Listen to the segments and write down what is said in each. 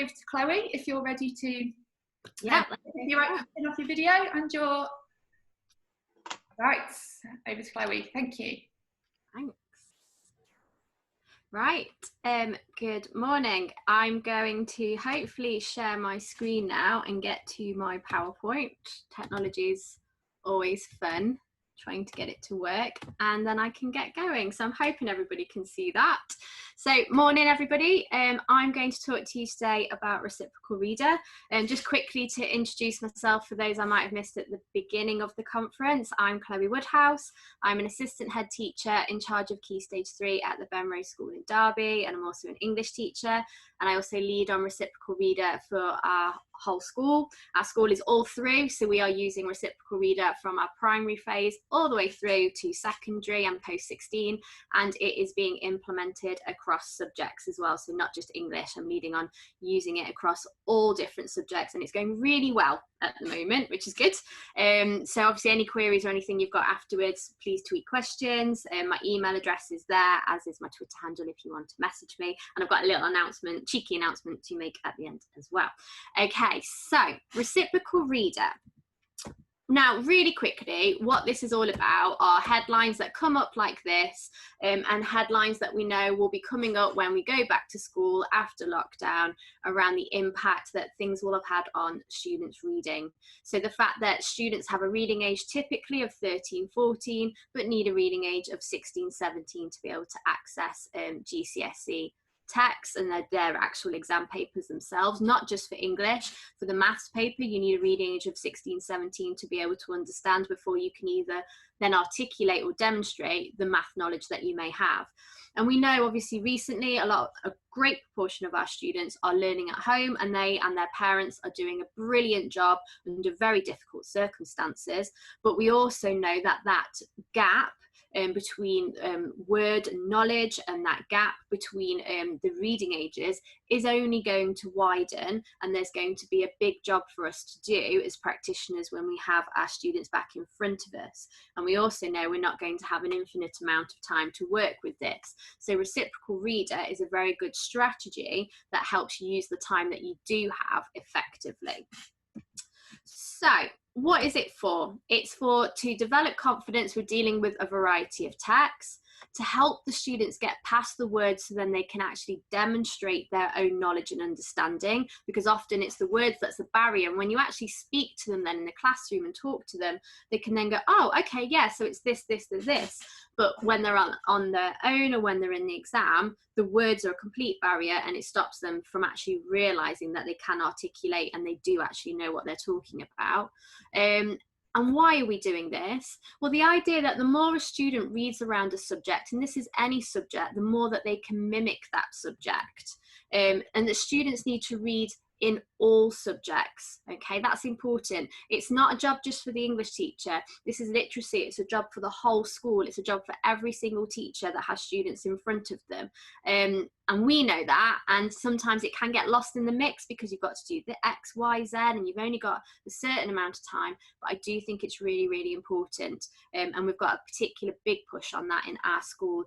over to Chloe if you're ready to. Yeah, you're right, turn off your video and you're right. Over to Chloe. Thank you. thanks. Right, good morning. I'm going to hopefully share my screen now and get to my PowerPoint. Technology's always fun, trying to get it to work, and then I can get going. So I'm hoping everybody can see that. So morning everybody, I'm going to talk to you today about Reciprocal Reader. And just quickly to introduce myself for those I might have missed at the beginning of the conference, I'm Chloe Woodhouse. I'm an assistant head teacher in charge of Key Stage 3 at the Bemrose School in Derby, and I'm also an English teacher, and I also lead on Reciprocal Reader for our whole school. Our school is all through, so we are using Reciprocal Reader from our primary phase all the way through to secondary and post 16, and it is being implemented across subjects as well, so not just English. I'm leading on using it across all different subjects, and it's going really well at the moment, which is good. So obviously any queries or anything you've got afterwards, please tweet questions. My email address is there, as is my Twitter handle if you want to message me, and I've got a little announcement, cheeky announcement to make at the end as well. Okay, so Reciprocal Reader. Now, really quickly, what this is all about are headlines that come up like this, and headlines that we know will be coming up when we go back to school after lockdown around the impact that things will have had on students' reading. So the fact that students have a reading age typically of 13, 14, but need a reading age of 16, 17 to be able to access GCSE texts and their actual exam papers themselves, not just for English. For the maths paper, you need a reading age of 16, 17 to be able to understand before you can either then articulate or demonstrate the math knowledge that you may have. And we know obviously recently a great proportion of our students are learning at home, and they and their parents are doing a brilliant job under very difficult circumstances. But we also know that that gap between word and knowledge, and that gap between the reading ages is only going to widen, and there's going to be a big job for us to do as practitioners when we have our students back in front of us. And we also know we're not going to have an infinite amount of time to work with this. So Reciprocal Reader is a very good strategy that helps you use the time that you do have effectively. So what is it for? It's to develop confidence with dealing with a variety of texts, to help the students get past the words so then they can actually demonstrate their own knowledge and understanding, because often it's the words that's the barrier. And when you actually speak to them then in the classroom and talk to them, they can then go, oh, okay, yeah, so it's this, this, this. But when they're on their own or when they're in the exam, the words are a complete barrier, and it stops them from actually realizing that they can articulate and they do actually know what they're talking about. And why are we doing this? Well, the idea that the more a student reads around a subject, and this is any subject, the more that they can mimic that subject. And the students need to read in all subjects. Okay, that's important. It's not a job just for the English teacher. This is literacy. It's a job for the whole school. It's a job for every single teacher that has students in front of them. And we know that, and sometimes it can get lost in the mix because you've got to do the X, Y, Z, and you've only got a certain amount of time. But I do think it's really, really important. And we've got a particular big push on that in our school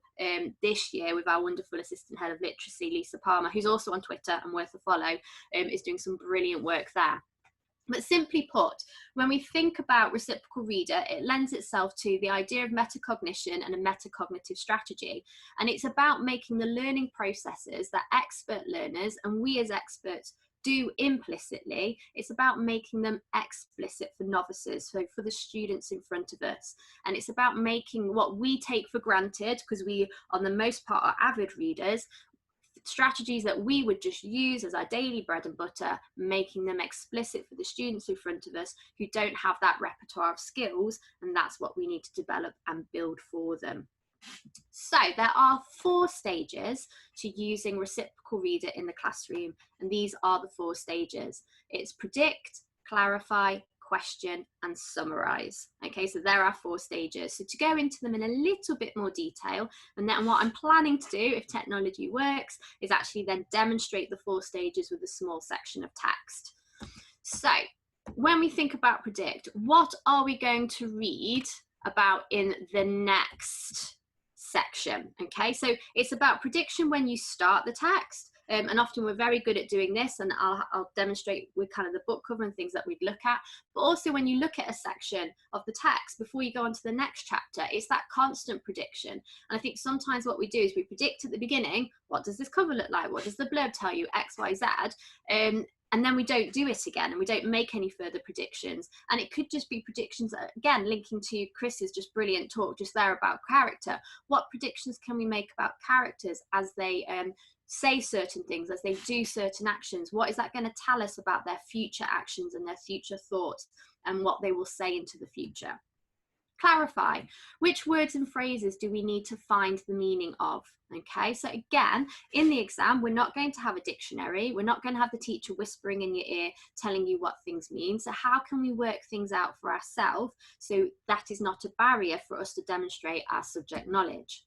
this year with our wonderful assistant head of literacy, Lisa Palmer, who's also on Twitter and worth a follow, is doing some brilliant work there. But simply put, when we think about Reciprocal Reader, it lends itself to the idea of metacognition and a metacognitive strategy. And it's about making the learning processes that expert learners and we as experts do implicitly, it's about making them explicit for novices, so for the students in front of us. And it's about making what we take for granted, because we, on the most part, are avid readers, strategies that we would just use as our daily bread and butter, making them explicit for the students in front of us who don't have that repertoire of skills, and that's what we need to develop and build for them. So there are 4 stages to using Reciprocal Reader in the classroom, and these are the 4 stages. It's predict, clarify, question, and summarize. Okay, so there are 4 stages. So to go into them in a little bit more detail, and then what I'm planning to do, if technology works, is actually then demonstrate the 4 stages with a small section of text. So when we think about predict, what are we going to read about in the next section? Okay, so it's about prediction when you start the text, And often we're very good at doing this, and I'll demonstrate with kind of the book cover and things that we'd look at. But also when you look at a section of the text before you go on to the next chapter, it's that constant prediction. And I think sometimes what we do is we predict at the beginning, what does this cover look like? What does the blurb tell you? X, Y, Z. And then we don't do it again, and we don't make any further predictions. And it could just be predictions, again, linking to Chris's just brilliant talk just there about character. What predictions can we make about characters as they say certain things, as they do certain actions? What is that going to tell us about their future actions and their future thoughts and what they will say into the future? Clarify. Which words and phrases do we need to find the meaning of? Okay, so again, in the exam, we're not going to have a dictionary. We're not going to have the teacher whispering in your ear, telling you what things mean. So how can we work things out for ourselves so that is not a barrier for us to demonstrate our subject knowledge?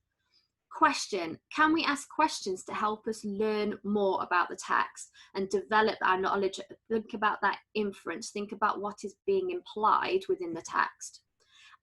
Question. Can we ask questions to help us learn more about the text and develop our knowledge? Think about that inference. Think about what is being implied within the text.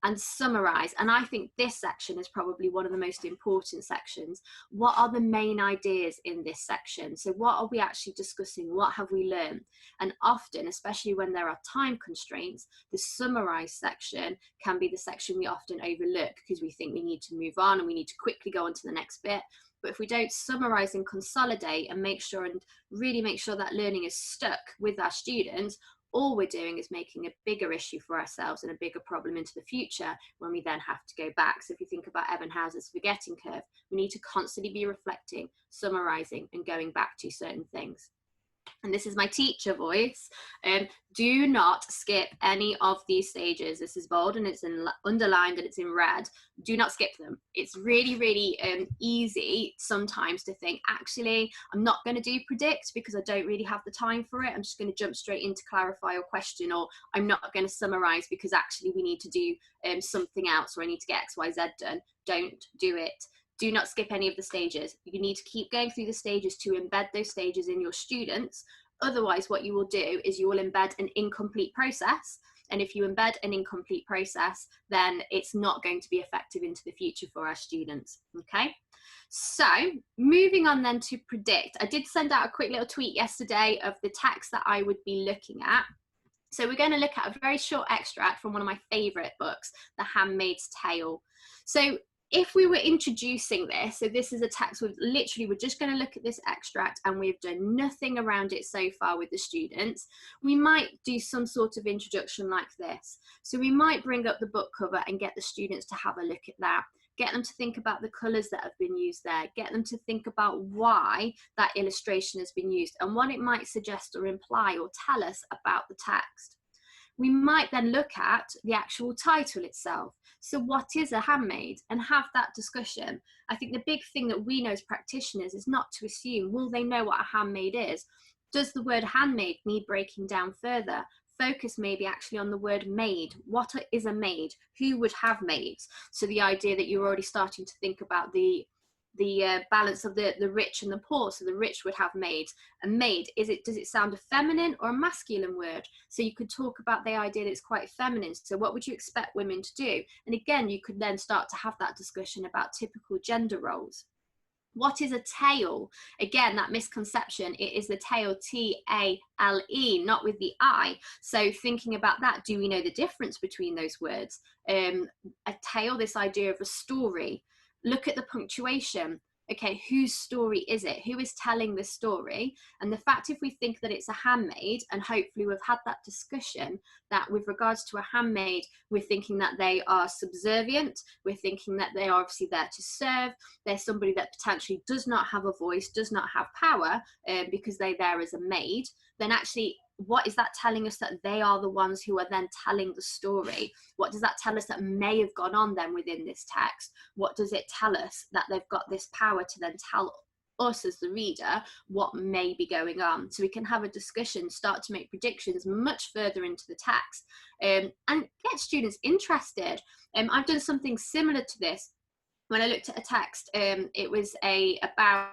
And summarize. And I think this section is probably one of the most important sections. What are the main ideas in this section? So what are we actually discussing? What have we learned? And often, especially when there are time constraints, the summarize section can be the section we often overlook because we think we need to move on and we need to quickly go on to the next bit. But if we don't summarize and consolidate and make sure and really make sure that learning is stuck with our students, all we're doing is making a bigger issue for ourselves and a bigger problem into the future when we then have to go back. So if you think about Ebbinghouse's forgetting curve, we need to constantly be reflecting, summarizing, and going back to certain things. And this is my teacher voice. Do not skip any of these stages. This is bold and it's underlined and it's in red. Do not skip them. It's really, really easy sometimes to think, actually, I'm not going to do predict because I don't really have the time for it. I'm just going to jump straight into clarify or question, or I'm not going to summarize because actually we need to do something else, or I need to get X, Y, Z done. Don't do it. Do not skip any of the stages. You need to keep going through the stages to embed those stages in your students. Otherwise, what you will do is you will embed an incomplete process. And if you embed an incomplete process, then it's not going to be effective into the future for our students. Okay. So moving on then to predict. I did send out a quick little tweet yesterday of the text that I would be looking at. So we're going to look at a very short extract from one of my favorite books, The Handmaid's Tale. So if we were introducing this, so this is a text with literally, we're just going to look at this extract and we've done nothing around it so far with the students, we might do some sort of introduction like this. So we might bring up the book cover and get the students to have a look at that, get them to think about the colours that have been used there, get them to think about why that illustration has been used and what it might suggest or imply or tell us about the text. We might then look at the actual title itself. So what is a handmaid? And have that discussion. I think the big thing that we know as practitioners is not to assume, will they know what a handmaid is? Does the word handmaid need breaking down further? Focus maybe actually on the word maid. What is a maid? Who would have maids? So the idea that you're already starting to think about the balance of the rich and the poor. So the rich would have maids. A maid, does it sound a feminine or a masculine word? So you could talk about the idea that it's quite feminine. So what would you expect women to do? And again, you could then start to have that discussion about typical gender roles. What is a tale? Again, that misconception, it is the tale, T-A-L-E, not with the I. So thinking about that, do we know the difference between those words? A tale, this idea of a story. Look at the punctuation. Okay, whose story is it? Who is telling the story? And the fact, if we think that it's a handmaid, and hopefully we've had that discussion, that with regards to a handmaid, we're thinking that they are subservient. We're thinking that they are obviously there to serve. They're somebody that potentially does not have a voice, does not have power because they're there as a maid. Then actually, what is that telling us? That they are the ones who are then telling the story? What does that tell us that may have gone on then within this text? What does it tell us that they've got this power to then tell us as the reader what may be going on? So we can have a discussion, start to make predictions much further into the text, and get students interested. I've done something similar to this when I looked at a text. It was about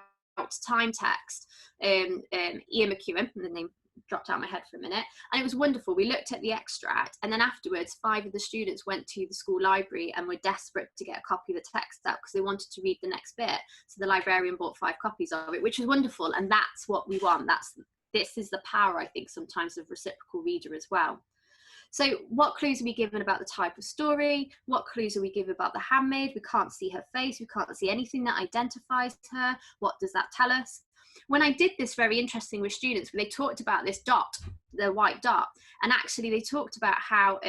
time text. Ian McEwan, the name dropped out of my head for a minute. And it was wonderful. We looked at the extract, and then afterwards 5 of the students went to the school library and were desperate to get a copy of the text out because they wanted to read the next bit. So the librarian bought 5 copies of it, which was wonderful. And that's what we want. This is the power, I think, sometimes of Reciprocal Reader as well. So what clues are we given about the type of story? What clues are we given about the handmaid? We can't see her face. We can't see anything that identifies her. What does that tell us? When I did this very interesting with students, they talked about this dot, the white dot, and actually they talked about how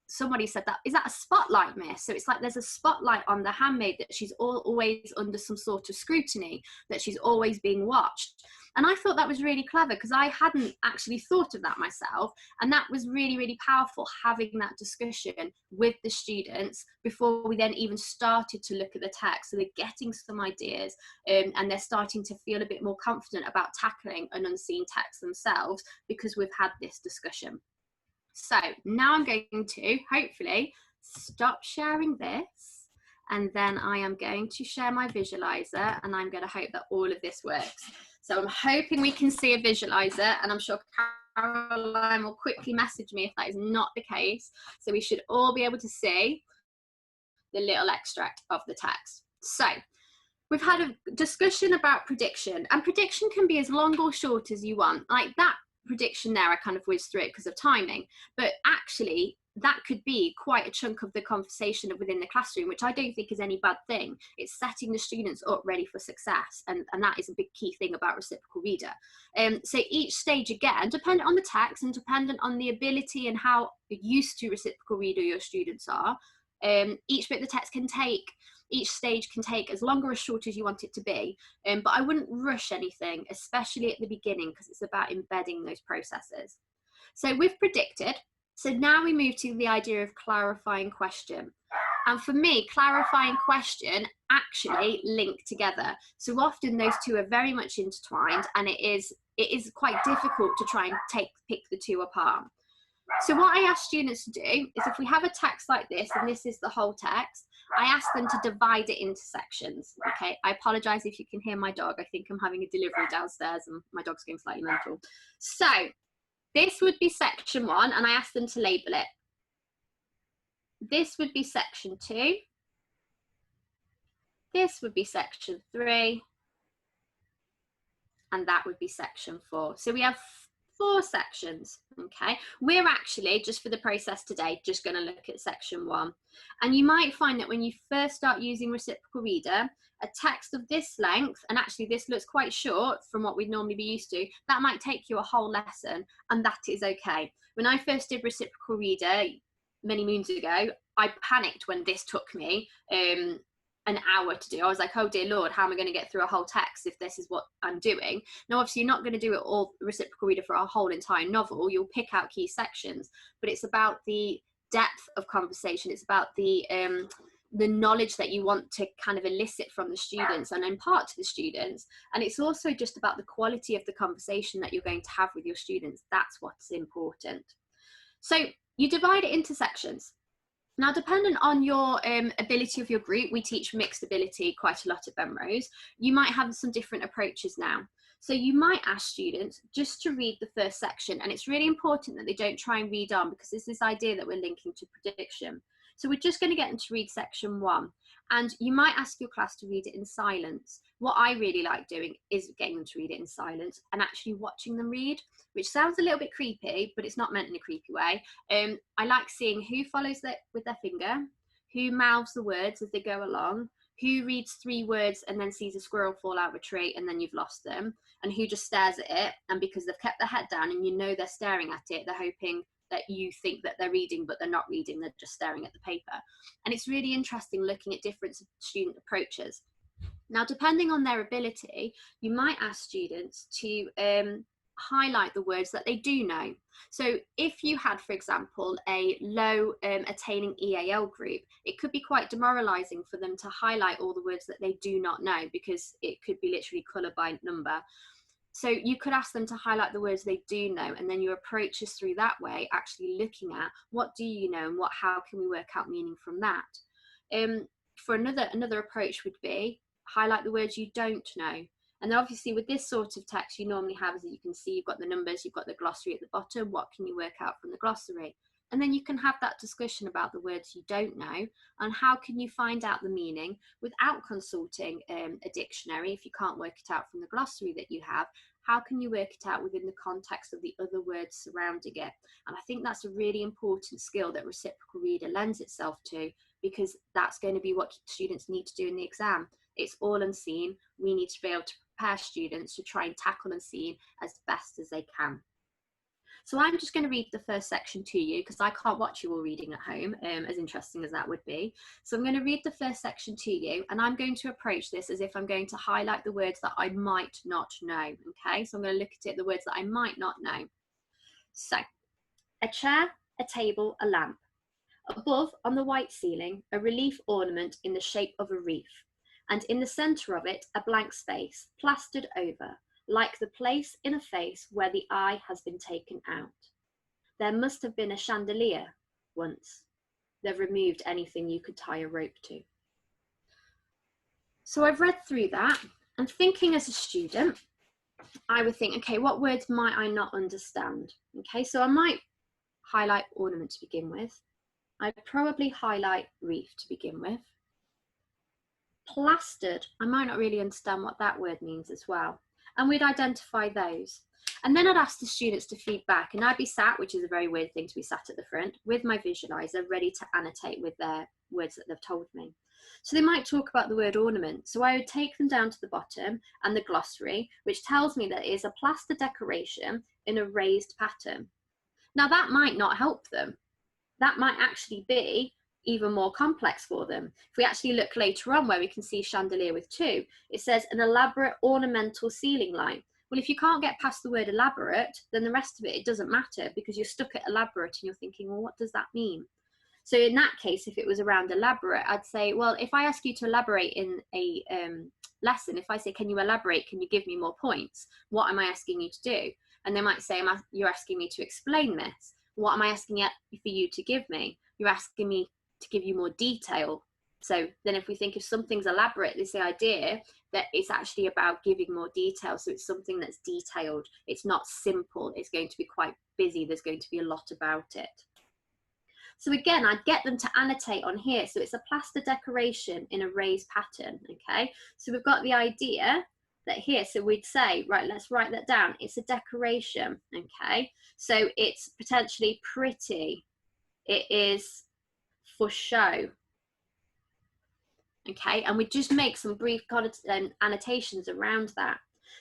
somebody said that, is that a spotlight, miss? So it's like there's a spotlight on the handmaid, that she's always under some sort of scrutiny, that she's always being watched. And I thought that was really clever because I hadn't actually thought of that myself. And that was really, really powerful, having that discussion with the students before we then even started to look at the text. So they're getting some ideas and they're starting to feel a bit more confident about tackling an unseen text themselves because we've had this discussion. So now I'm going to hopefully stop sharing this, and then I am going to share my visualizer, and I'm going to hope that all of this works. So I'm hoping we can see a visualizer, and I'm sure Caroline will quickly message me if that is not the case. So we should all be able to see the little extract of the text. So we've had a discussion about prediction, and prediction can be as long or short as you want. Like that prediction there, I kind of whizzed through it because of timing, but actually that could be quite a chunk of the conversation within the classroom, which I don't think is any bad thing. It's setting the students up ready for success, and that is a big key thing about Reciprocal Reader. So each stage, again, dependent on the text and dependent on the ability and how used to Reciprocal Reader your students are, each bit of the text can take, each stage can take as long or as short as you want it to be, but I wouldn't rush anything, especially at the beginning, because it's about embedding those processes. So we've predicted. So now we move to the idea of clarifying question. And for me, clarifying question actually link together. So often those two are very much intertwined, and it is quite difficult to try and pick the two apart. So what I ask students to do is, if we have a text like this, and this is the whole text, I ask them to divide it into sections. Okay, I apologize if you can hear my dog. I think I'm having a delivery downstairs and my dog's going slightly mental. So this would be section 1, and I ask them to label it. This would be section 2. This would be section 3. And that would be section 4. So we have 4 sections, okay? We're actually, just for the process today, just going to look at section 1. And you might find that when you first start using Reciprocal Reader, a text of this length, and actually this looks quite short from what we'd normally be used to, that might take you a whole lesson, and that is okay. When I first did Reciprocal Reader many moons ago, I panicked when this took me an hour to do. I was like, oh dear Lord, how am I going to get through a whole text if this is what I'm doing? Now, obviously, you're not going to do it all Reciprocal Reader for a whole entire novel. You'll pick out key sections, but it's about the depth of conversation. It's about the knowledge that you want to kind of elicit from the students and impart to the students. And it's also just about the quality of the conversation that you're going to have with your students. That's what's important. So you divide it into sections. Now, depending on your ability of your group, we teach mixed ability quite a lot at Bemrose. You might have some different approaches now. So you might ask students just to read the first section, and it's really important that they don't try and read on, because there's this idea that we're linking to prediction. So we're just going to get them to read section 1, and you might ask your class to read it in silence. What I really like doing is getting them to read it in silence and actually watching them read, which sounds a little bit creepy, but it's not meant in a creepy way. I like seeing who follows that with their finger, who mouths the words as they go along, who reads 3 words and then sees a squirrel fall out of a tree and then you've lost them, and who just stares at it, and because they've kept their head down and you know they're staring at it, they're hoping that you think that they're reading, but they're not reading, they're just staring at the paper. And it's really interesting looking at different student approaches. Now, depending on their ability, you might ask students to highlight the words that they do know. So if you had, for example, a low attaining EAL group, it could be quite demoralizing for them to highlight all the words that they do not know, because it could be literally colour by number. So you could ask them to highlight the words they do know, and then your approach is through that way, actually looking at what do you know and how can we work out meaning from that. For another approach would be highlight the words you don't know. And then obviously with this sort of text, you normally have, as you can see, you've got the numbers, you've got the glossary at the bottom. What can you work out from the glossary? And then you can have that discussion about the words you don't know and how can you find out the meaning without consulting a dictionary. If you can't work it out from the glossary that you have, how can you work it out within the context of the other words surrounding it? And I think that's a really important skill that Reciprocal Reader lends itself to, because that's going to be what students need to do in the exam. It's all unseen. We need to be able to prepare students to try and tackle unseen as best as they can. So I'm just going to read the first section to you because I can't watch you all reading at home, as interesting as that would be. So I'm going to read the first section to you, and I'm going to approach this as if I'm going to highlight the words that I might not know. Okay, so I'm going to look at it, the words that I might not know. So, a chair, a table, a lamp. Above, on the white ceiling, a relief ornament in the shape of a wreath, and in the centre of it, a blank space, plastered over, like the place in a face where the eye has been taken out. There must have been a chandelier once. They've removed anything you could tie a rope to. So I've read through that, and thinking as a student, I would think, okay, what words might I not understand? Okay, so I might highlight ornament to begin with. I'd probably highlight wreath to begin with. Plastered, I might not really understand what that word means as well. And we'd identify those. And then I'd ask the students to feed back, and I'd be sat, which is a very weird thing to be sat at the front, with my visualizer ready to annotate with their words that they've told me. So they might talk about the word ornament. So I would take them down to the bottom and the glossary, which tells me that it is a plaster decoration in a raised pattern. Now that might not help them. That might actually be even more complex for them. If we actually look later on where we can see chandelier with two, it says an elaborate ornamental ceiling light. Well, if you can't get past the word elaborate, then the rest of it doesn't matter because you're stuck at elaborate and you're thinking, well, what does that mean? So in that case, if it was around elaborate, I'd say, well, if I ask you to elaborate in a lesson, if I say, can you elaborate, can you give me more points? What am I asking you to do? And they might say, you're asking me to explain this. What am I asking for you to give me? You're asking me to give you more detail. So then if we think if something's elaborate, it's the idea that it's actually about giving more detail. So it's something that's detailed. It's not simple. It's going to be quite busy. There's going to be a lot about it. So again, I'd get them to annotate on here. So it's a plaster decoration in a raised pattern, okay? So we've got the idea that here, so we'd say, right, let's write that down. It's a decoration, okay? So it's potentially pretty. It is for show, okay? And we just make some brief annotations around that.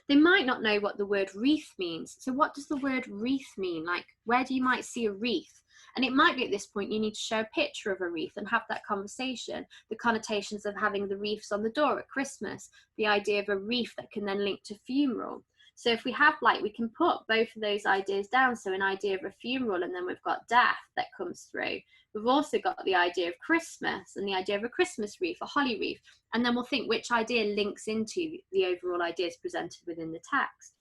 They might not know what the word wreath means. So what does the word wreath mean? Like, where do you might see a wreath? And it might be at this point you need to show a picture of a wreath and have that conversation. The connotations of having the wreaths on the door at Christmas, the idea of a wreath that can then link to funeral. So if we have, like, we can put both of those ideas down. So an idea of a funeral, and then we've got death that comes through. We've also got the idea of Christmas and the idea of a Christmas wreath, a holly wreath. And then we'll think which idea links into the overall ideas presented within the text.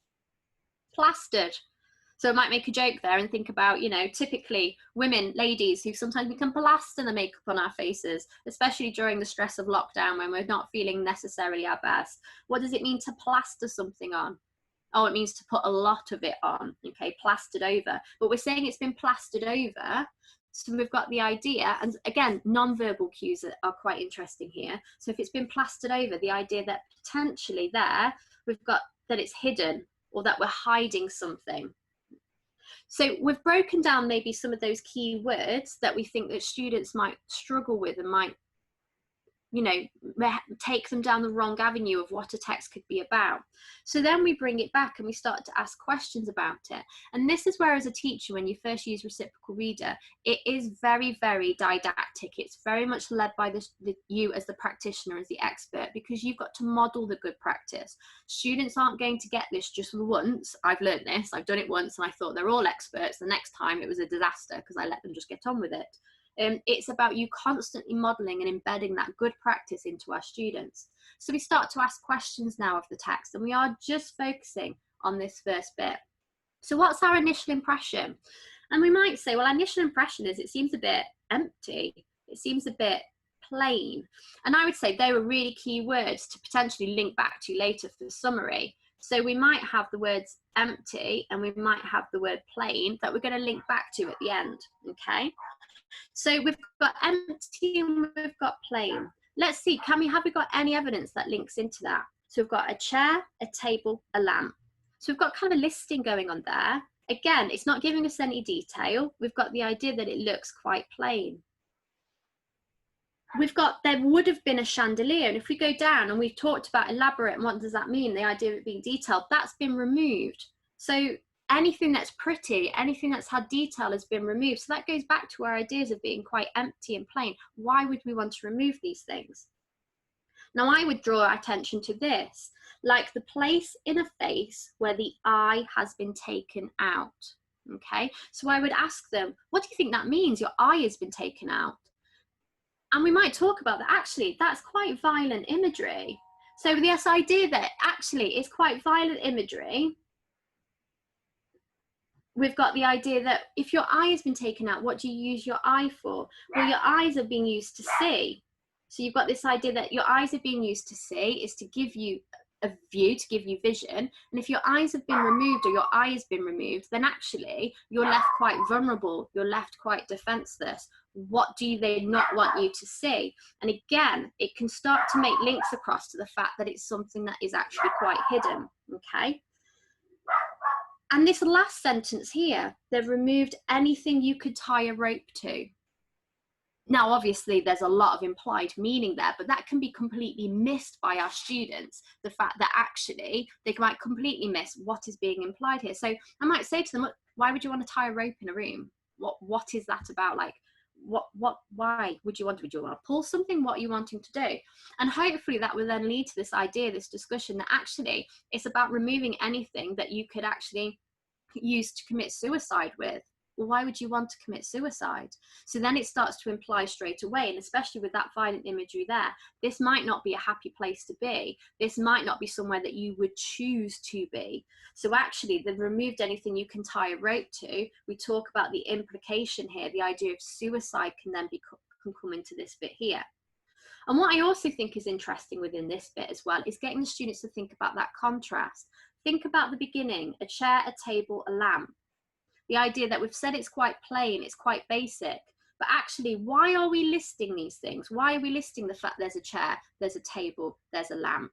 Plastered. So I might make a joke there and think about, you know, typically women, ladies, who sometimes we can plaster the makeup on our faces, especially during the stress of lockdown when we're not feeling necessarily our best. What does it mean to plaster something on? Oh, it means to put a lot of it on, okay, plastered over. But we're saying it's been plastered over. So we've got the idea, and again, non-verbal cues are quite interesting here. So if it's been plastered over, the idea that potentially there, we've got that it's hidden or that we're hiding something. So we've broken down maybe some of those key words that we think that students might struggle with and might, you know, take them down the wrong avenue of what a text could be about. So then we bring it back and we start to ask questions about it. And this is where, as a teacher, when you first use Reciprocal Reader, it is very, very didactic. It's very much led by you as the practitioner, as the expert, because you've got to model the good practice. Students aren't going to get this just once. I've learned this, I've done it once, and I thought they're all experts. The next time it was a disaster because I let them just get on with it. It's about you constantly modelling and embedding that good practice into our students. So we start to ask questions now of the text, and we are just focusing on this first bit. So what's our initial impression? And we might say, well, our initial impression is it seems a bit empty. It seems a bit plain. And I would say they were really key words to potentially link back to later for the summary. So we might have the words empty and we might have the word plain that we're going to link back to at the end, okay? So we've got empty and we've got plain. Let's see, have we got any evidence that links into that? So we've got a chair, a table, a lamp. So we've got kind of a listing going on there. Again, it's not giving us any detail. We've got the idea that it looks quite plain. We've got, there would have been a chandelier, and if we go down and we've talked about elaborate and what does that mean, the idea of it being detailed, that's been removed. So anything that's pretty, anything that's had detail has been removed. So that goes back to our ideas of being quite empty and plain. Why would we want to remove these things? Now I would draw attention to this, like the place in a face where the eye has been taken out, okay? So I would ask them, what do you think that means? Your eye has been taken out. And we might talk about that. Actually, that's quite violent imagery. So this idea that actually is quite violent imagery, we've got the idea that if your eye has been taken out, what do you use your eye for? Well, your eyes are being used to see. So you've got this idea that your eyes are being used to see, is to give you a view, to give you vision. And if your eyes have been removed or your eye has been removed, then actually you're left quite vulnerable. You're left quite defenseless. What do they not want you to see? And again, it can start to make links across to the fact that it's something that is actually quite hidden, okay? And this last sentence here, they've removed anything you could tie a rope to. Now, obviously, there's a lot of implied meaning there, but that can be completely missed by our students. The fact that actually they might completely miss what is being implied here. So I might say to them, why would you want to tie a rope in a room? What is that about? Like, why would you want to pull something? What are you wanting to do? And hopefully that will then lead to this idea, this discussion, that actually it's about removing anything that you could actually use to commit suicide with. Well, why would you want to commit suicide? So then it starts to imply straight away, and especially with that violent imagery there, this might not be a happy place to be. This might not be somewhere that you would choose to be. So actually, they've removed anything you can tie a rope to. We talk about the implication here. The idea of suicide can then can come into this bit here. And what I also think is interesting within this bit as well is getting the students to think about that contrast. Think about the beginning, a chair, a table, a lamp. The idea that we've said it's quite plain, it's quite basic, but actually, why are we listing these things? Why are we listing the fact there's a chair, there's a table, there's a lamp?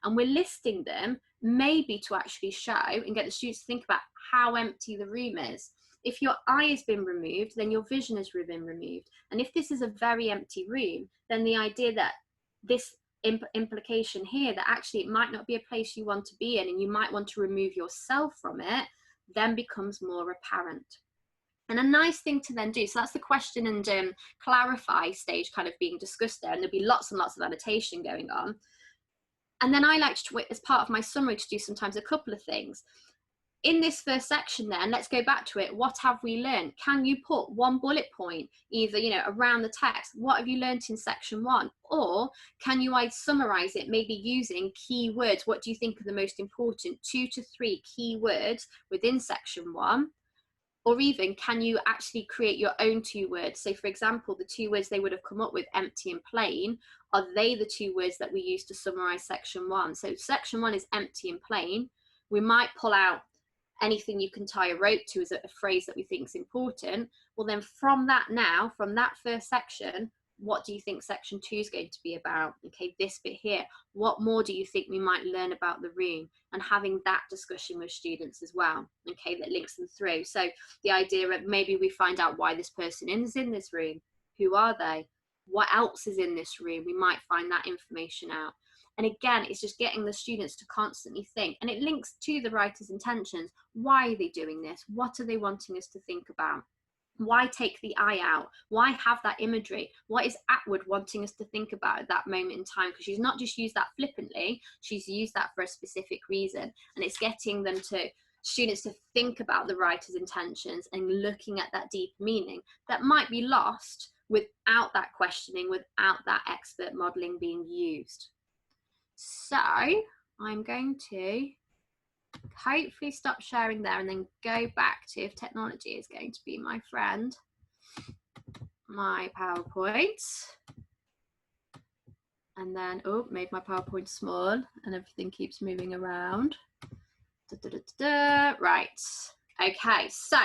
And we're listing them maybe to actually show and get the students to think about how empty the room is. If your eye has been removed, then your vision has been removed. And if this is a very empty room, then the idea that this implication here, that actually it might not be a place you want to be in and you might want to remove yourself from it, then becomes more apparent. And a nice thing to then do, so that's the question and clarify stage kind of being discussed there, and there'll be lots and lots of annotation going on. And then I like to, as part of my summary, to do sometimes a couple of things. In this first section then, let's go back to it. What have we learned? Can you put one bullet point, either, around the text? What have you learned in section 1? Or can you summarize it, maybe using keywords? What do you think are the most important 2 to 3 keywords within section 1? Or even, can you actually create your own 2 words? So for example, the 2 words they would have come up with, empty and plain, are they the 2 words that we use to summarize section 1? So section 1 is empty and plain. We might pull out anything you can tie a rope to is a phrase that we think is important. Well, then from that first section, what do you think section 2 is going to be about? Okay, this bit here. What more do you think we might learn about the room? And having that discussion with students as well, okay, that links them through. So the idea of maybe we find out why this person is in this room. Who are they? What else is in this room? We might find that information out. And again, it's just getting the students to constantly think, and it links to the writer's intentions. Why are they doing this? What are they wanting us to think about? Why take the eye out? Why have that imagery? What is Atwood wanting us to think about at that moment in time? Because she's not just used that flippantly, she's used that for a specific reason. And it's getting them to, students to think about the writer's intentions and looking at that deep meaning that might be lost without that questioning, without that expert modelling being used. So I'm going to hopefully stop sharing there and then go back to, if technology is going to be my friend, my PowerPoint. And then, oh, made my PowerPoint small and everything keeps moving around. Right, okay, so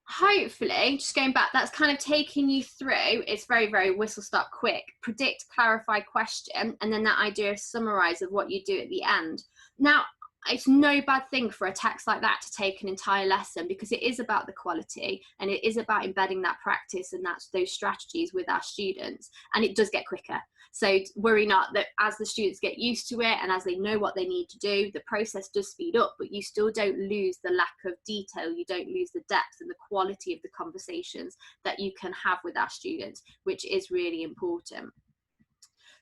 hopefully, just going back, that's kind of taking you through, it's very, very whistle stop quick, predict, clarify, question, and then that idea of summarize of what you do at the end. Now, it's no bad thing for a text like that to take an entire lesson, because it is about the quality and it is about embedding that practice and that's those strategies with our students, and it does get quicker. So worry not that as the students get used to it and as they know what they need to do, the process does speed up, but you still don't lose the lack of detail, you don't lose the depth and the quality of the conversations that you can have with our students, which is really important.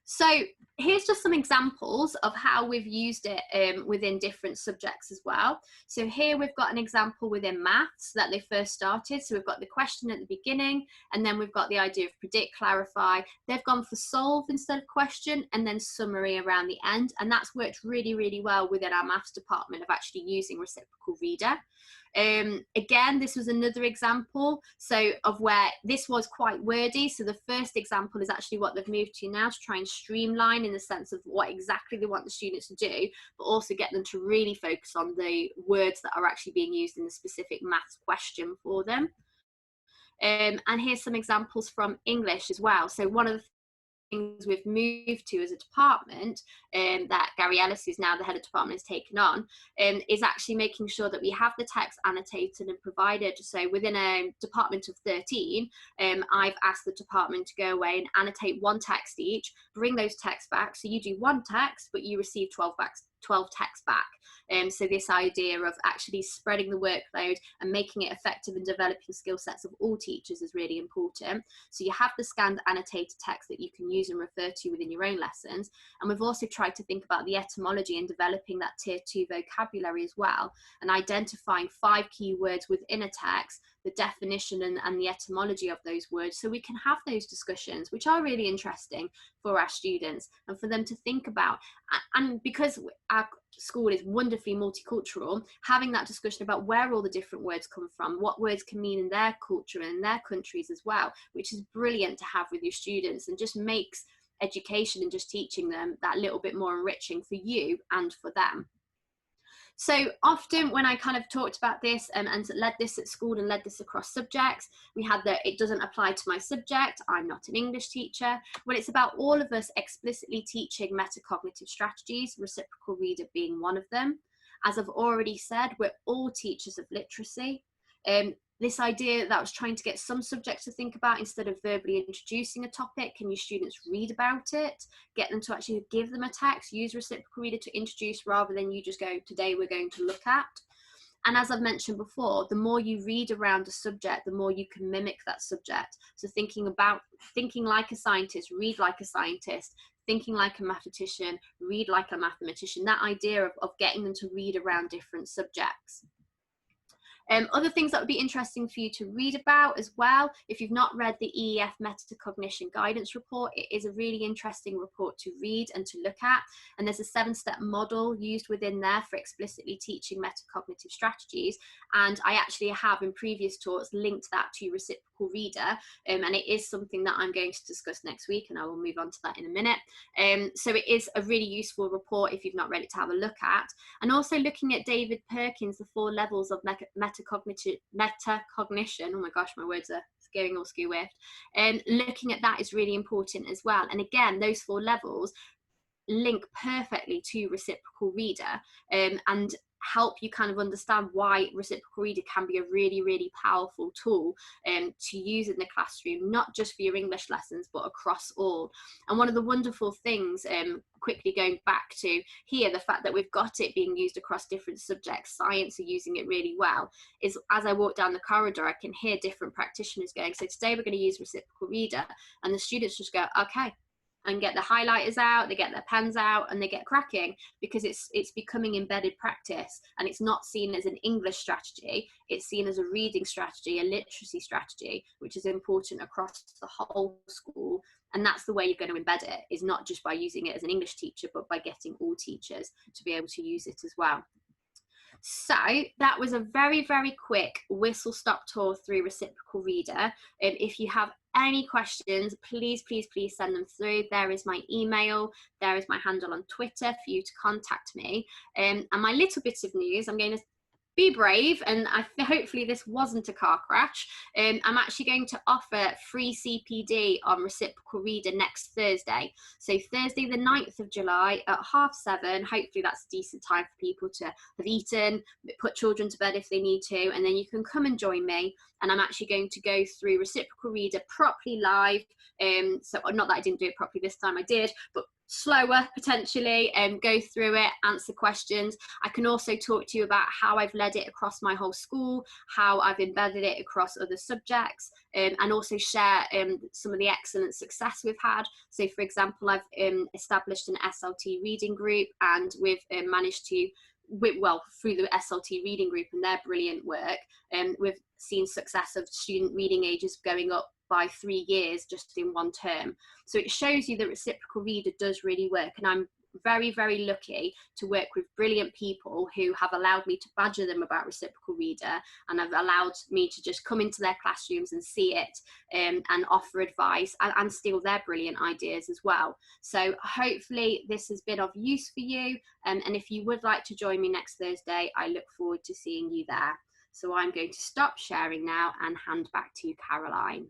So here's just some examples of how we've used it within different subjects as well. So here we've got an example within maths that they first started. So we've got the question at the beginning, and then we've got the idea of predict, clarify. They've gone for solve instead of question, and then summary around the end. And that's worked really, really well within our maths department of actually using Reciprocal Reader. Again, this was another example of where this was quite wordy. So the first example is actually what they've moved to now, to try and streamline in the sense of what exactly they want the students to do, but also get them to really focus on the words that are actually being used in the specific maths question for them. And here's some examples from English as well. So one of the things we've moved to as a department, that Gary Ellis, who's now the head of department, has taken on, is actually making sure that we have the text annotated and provided. So within a department of 13, I've asked the department to go away and annotate one text each, bring those texts back. So you do one text, but you receive 12 texts back. So this idea of actually spreading the workload and making it effective and developing skill sets of all teachers is really important. So you have the scanned annotated text that you can use and refer to within your own lessons. And we've also tried to think about the etymology and developing that tier 2 vocabulary as well, and identifying 5 key words within a text, the definition and the etymology of those words, so we can have those discussions, which are really interesting for our students and for them to think about. And because our school is wonderfully multicultural, having that discussion about where all the different words come from, what words can mean in their culture and in their countries as well, which is brilliant to have with your students, and just makes education and just teaching them that little bit more enriching for you and for them. So often when I kind of talked about this and led this at school and led this across subjects, we had that it doesn't apply to my subject, I'm not an English teacher. Well, it's about all of us explicitly teaching metacognitive strategies, Reciprocal Reader being one of them. As I've already said, we're all teachers of literacy. This idea that I was trying to get some subjects to think about, instead of verbally introducing a topic, can your students read about it, get them to actually give them a text, use Reciprocal Reader to introduce rather than you just go, today we're going to look at. And as I've mentioned before, the more you read around a subject, the more you can mimic that subject. So thinking like a scientist, read like a scientist, thinking like a mathematician, read like a mathematician, that idea of getting them to read around different subjects. Other things that would be interesting for you to read about as well, if you've not read the EEF Metacognition Guidance Report, it is a really interesting report to read and to look at. And there's a 7-step model used within there for explicitly teaching metacognitive strategies. And I actually have in previous talks linked that to Reciprocal Reader. And it is something that I'm going to discuss next week, and I will move on to that in a minute. So it is a really useful report if you've not read it to have a look at. And also looking at David Perkins, the 4 levels of metacognition, oh my gosh, my words are going all skew-whiffed, and looking at that is really important as well. And again, those 4 levels link perfectly to Reciprocal Reader, and help you kind of understand why Reciprocal Reader can be a really, really powerful tool to use in the classroom, not just for your English lessons, but across all. And one of the wonderful things, quickly going back to here, the fact that we've got it being used across different subjects, science are using it really well, is as I walk down the corridor, I can hear different practitioners going, so today we're going to use Reciprocal Reader, and the students just go, okay, and get the highlighters out, they get their pens out, and they get cracking, because it's becoming embedded practice, and it's not seen as an English strategy, it's seen as a reading strategy, a literacy strategy, which is important across the whole school. And that's the way you're going to embed it, is not just by using it as an English teacher, but by getting all teachers to be able to use it as well. So that was a very, very quick whistle-stop tour through Reciprocal Reader. If you have any questions, please send them through. There is my email, there is my handle on Twitter for you to contact me. And my little bit of news, I'm going to be brave, and hopefully this wasn't a car crash. I'm actually going to offer free CPD on Reciprocal Reader next Thursday. So Thursday the 9th of July at 7:30. Hopefully that's a decent time for people to have eaten, put children to bed if they need to, and then you can come and join me. And I'm actually going to go through Reciprocal Reader properly live. So not that I didn't do it properly this time, I did, but slower potentially, go through it, answer questions. I can also talk to you about how I've led it across my whole school, how I've embedded it across other subjects, and also share some of the excellent success we've had. So for example, I've established an SLT reading group, and we've managed to, well, through the SLT reading group and their brilliant work, we've seen success of student reading ages going up by 3 years just in one term. So it shows you that Reciprocal Reader does really work, and I'm very, very lucky to work with brilliant people who have allowed me to badger them about Reciprocal Reader, and have allowed me to just come into their classrooms and see it, and offer advice and steal their brilliant ideas as well. So hopefully this has been of use for you, and if you would like to join me next Thursday, I look forward to seeing you there. So I'm going to stop sharing now and hand back to you, Caroline.